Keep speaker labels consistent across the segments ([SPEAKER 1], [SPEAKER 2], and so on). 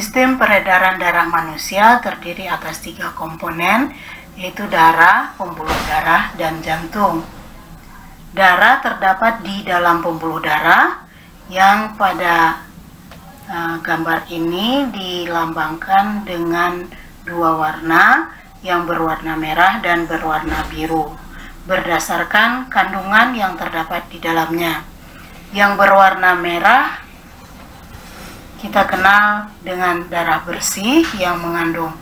[SPEAKER 1] Sistem peredaran darah manusia terdiri atas 3 komponen, yaitu darah, pembuluh darah, dan jantung. Darah terdapat di dalam pembuluh darah yang pada gambar ini dilambangkan dengan 2 warna, yang berwarna merah dan berwarna biru, berdasarkan kandungan yang terdapat di dalamnya. Yang berwarna merah kita kenal dengan darah bersih yang mengandung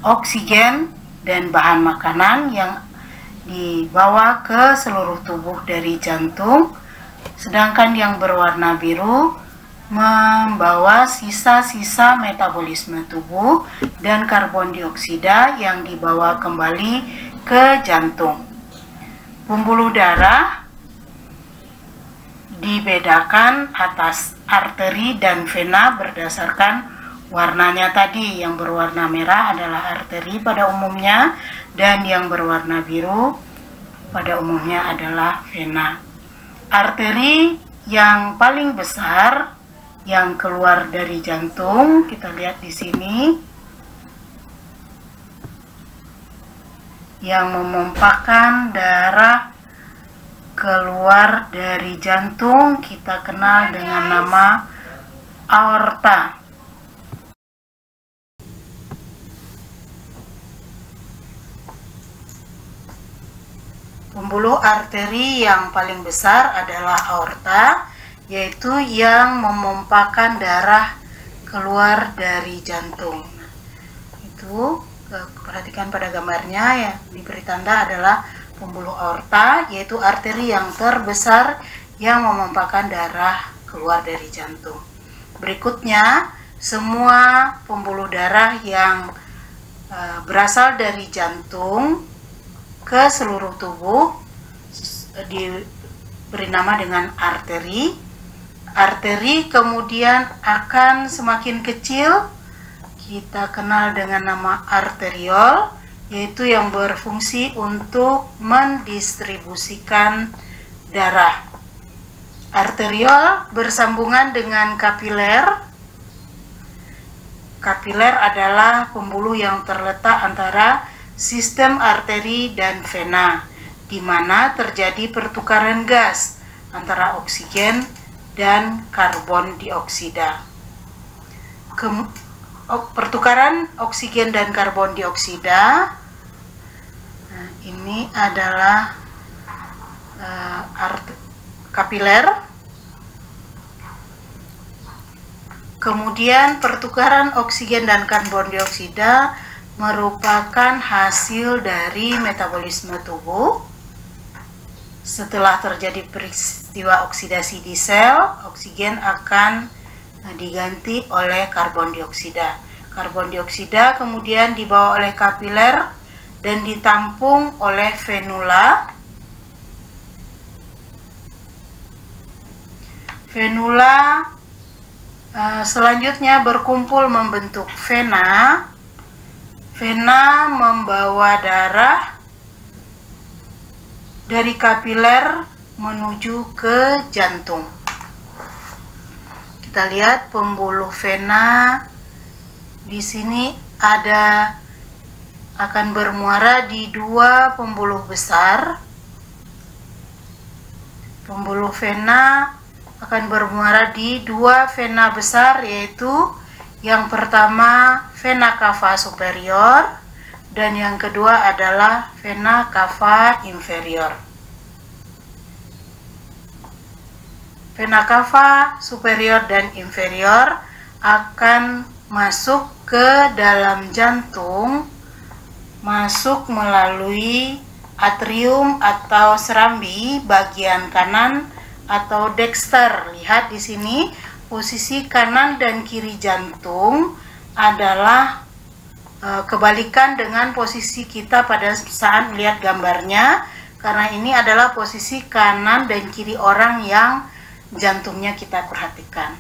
[SPEAKER 1] oksigen dan bahan makanan yang dibawa ke seluruh tubuh dari jantung, sedangkan yang berwarna biru membawa sisa-sisa metabolisme tubuh dan karbon dioksida yang dibawa kembali ke jantung. Pembuluh darah dibedakan atas arteri dan vena berdasarkan warnanya tadi. Yang berwarna merah adalah arteri pada umumnya, dan yang berwarna biru pada umumnya adalah vena. Arteri yang paling besar yang keluar dari jantung, kita lihat di sini, yang memompakan darah keluar dari jantung kita kenal dengan nama aorta. Pembuluh arteri yang paling besar adalah aorta, yaitu yang memompakan darah keluar dari jantung. Itu perhatikan pada gambarnya, ya, diberi tanda adalah pembuluh aorta, yaitu arteri yang terbesar yang memompakan darah keluar dari jantung. Berikutnya, semua pembuluh darah yang berasal dari jantung ke seluruh tubuh diberi nama dengan arteri. Arteri kemudian akan semakin kecil, kita kenal dengan nama arteriol, yaitu yang berfungsi untuk mendistribusikan darah. Arteriol bersambungan dengan kapiler. Kapiler adalah pembuluh yang terletak antara sistem arteri dan vena, di mana terjadi pertukaran gas antara oksigen dan karbon dioksida. Pertukaran oksigen dan karbon dioksida, ini adalah kapiler. Kemudian pertukaran oksigen dan karbon dioksida merupakan hasil dari metabolisme tubuh. Setelah terjadi peristiwa oksidasi di sel, oksigen akan diganti oleh karbon dioksida. Karbon dioksida kemudian dibawa oleh kapiler dan ditampung oleh venula. Venula selanjutnya berkumpul membentuk vena. Vena membawa darah dari kapiler menuju ke jantung. Kita lihat pembuluh vena di sini akan bermuara di 2 pembuluh besar. Pembuluh vena akan bermuara di 2 vena besar, yaitu yang pertama vena cava superior dan yang kedua adalah vena cava inferior. Vena cava superior dan inferior akan masuk ke dalam jantung, masuk melalui atrium atau serambi bagian kanan atau dexter. Lihat di sini, posisi kanan dan kiri jantung adalah kebalikan dengan posisi kita pada saat melihat gambarnya, karena ini adalah posisi kanan dan kiri orang yang jantungnya kita perhatikan.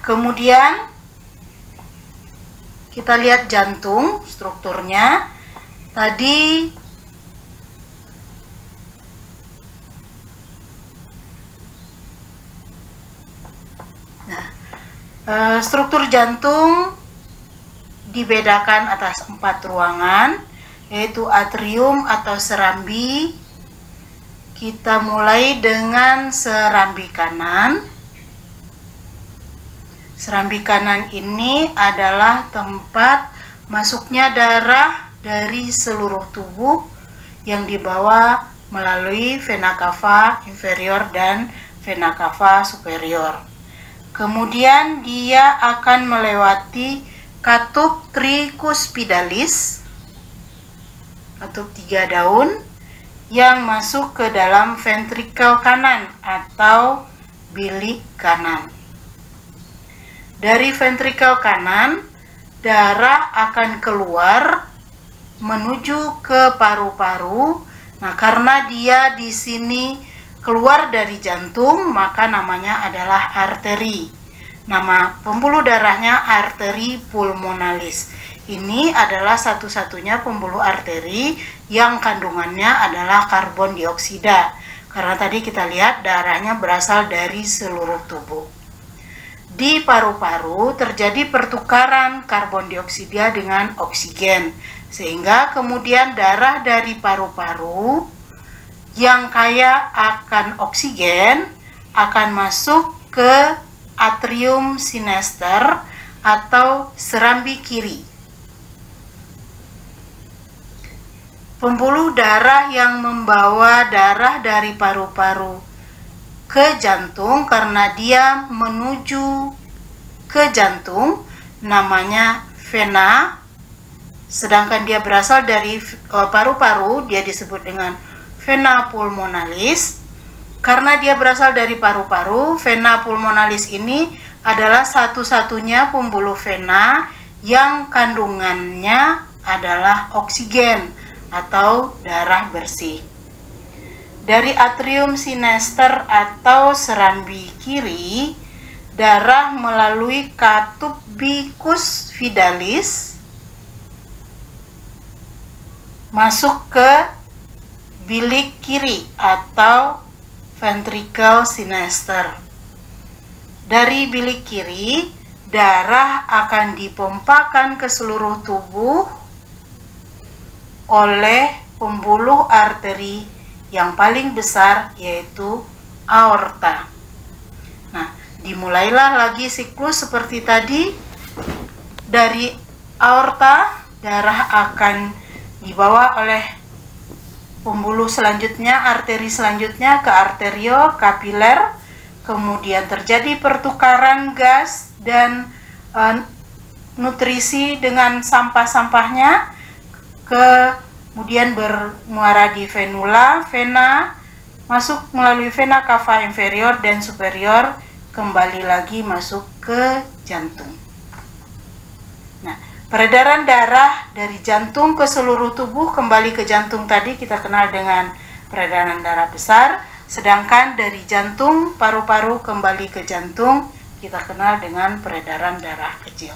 [SPEAKER 1] Kemudian kita lihat jantung, strukturnya tadi Struktur jantung dibedakan atas 4 ruangan, yaitu atrium atau serambi. Kita mulai dengan serambi kanan. Serambi kanan ini adalah tempat masuknya darah dari seluruh tubuh yang dibawa melalui vena cava inferior dan vena cava superior. Kemudian dia akan melewati katup tricuspidalis, katup 3 daun, yang masuk ke dalam ventrikel kanan atau bilik kanan. Dari ventrikel kanan, darah akan keluar menuju ke paru-paru. Nah, karena dia di sini keluar dari jantung, maka namanya adalah arteri. Nama pembuluh darahnya arteri pulmonalis. Ini adalah satu-satunya pembuluh arteri yang kandungannya adalah karbon dioksida. Karena tadi kita lihat darahnya berasal dari seluruh tubuh. Di paru-paru terjadi pertukaran karbon dioksida dengan oksigen, sehingga kemudian darah dari paru-paru yang kaya akan oksigen akan masuk ke atrium sinister atau serambi kiri. Pembuluh darah yang membawa darah dari paru-paru ke jantung, karena dia menuju ke jantung, namanya vena. Sedangkan dia berasal dari paru-paru, dia disebut dengan vena pulmonalis. Karena dia berasal dari paru-paru, vena pulmonalis ini adalah satu-satunya pembuluh vena yang kandungannya adalah oksigen atau darah bersih. Dari atrium sinister atau serambi kiri, darah melalui katup bicuspidalis masuk ke bilik kiri atau ventricle sinister. Dari bilik kiri, darah akan dipompakan ke seluruh tubuh oleh pembuluh arteri yang paling besar, yaitu aorta. Nah, dimulailah lagi siklus seperti tadi. Dari aorta, darah akan dibawa oleh pembuluh selanjutnya, arteri selanjutnya ke arterio kapiler. Kemudian terjadi pertukaran gas dan nutrisi dengan sampah-sampahnya, kemudian bermuara di venula, vena, masuk melalui vena cava inferior dan superior, kembali lagi masuk ke jantung. Nah, peredaran darah dari jantung ke seluruh tubuh kembali ke jantung tadi kita kenal dengan peredaran darah besar, sedangkan dari jantung, paru-paru kembali ke jantung kita kenal dengan peredaran darah kecil.